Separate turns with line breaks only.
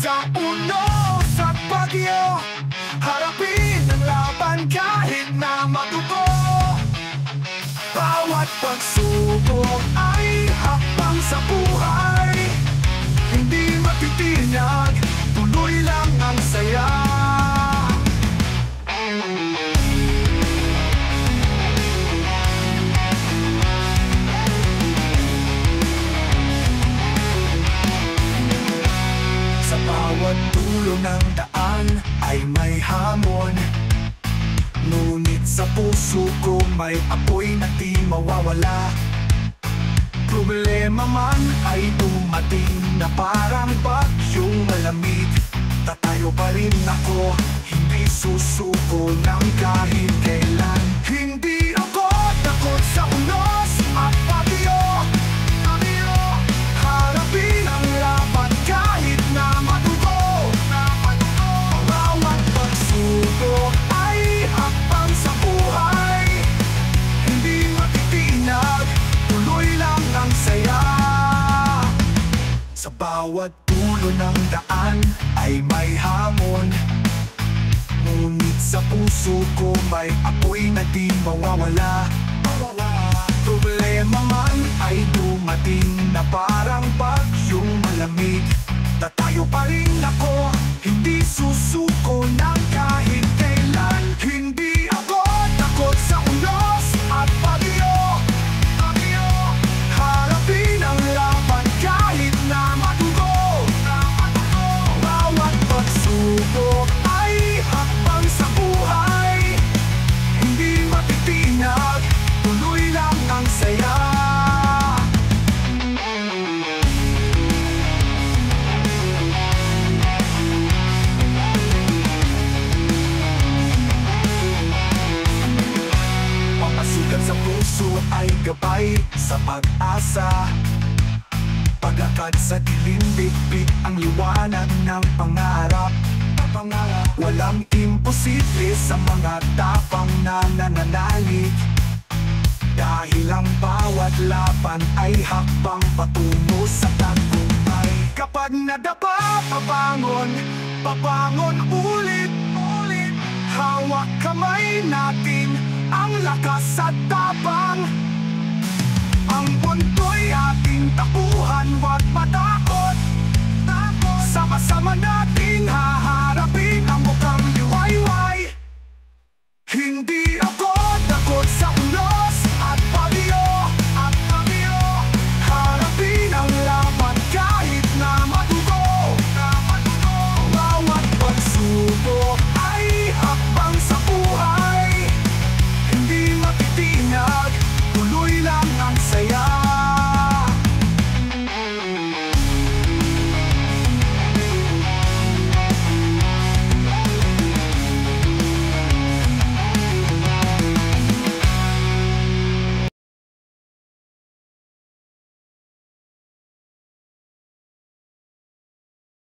Sa unos at bagyo, harapin ang laban kahit na madugo. Bawat pagsubok ay hakbang sa buhay, hindi matitinag, tuloy lang ang saya. Sa bawat dulo ng daan ay may hamon, ngunit sa puso ko may apoy na di mawawala. Problema man ay dumating na parang bagyong malamig, tatayo pa rin ako, hindi susuko ng kahit kailan. Hindi ako takot sa unos at bagyo, harapin ang laban kahit na madugo. Bawat pagsubok ay hakbang sa buhay, hindi matitinag, tuloy lang ang saya. Sa bawat dulo ng daan ay may hamon, ngunit sa puso ko may apoy na di mawawala. Problema man ay dumating na parang bagyong malamig, tatayo pa rin ako, hindi susuko ng kahit kailan. Hindi ako takot sa unos at bagyo, harapin ang laban kahit na madugo. Bawat pagsubok ay hakbang sa buhay, hindi matitinag, tuloy lang ang saya. Pangasugat sa puso ay gabay sa pag-asa, pagakad sa dilim, bitbit ang liwanag ng pangarap. Walang imposible sa mga tapang na nananalig, dahil ang bawat laban ay hakbang patungo sa tagumpay. Kapag nadapa, pabangon ulit. Hawak kamay natin ang lakas at tapang, ang mundo'y ating tapuhan, huwag matakot. Sama-sama nating haharapin ang mukhang liwayway. Hindi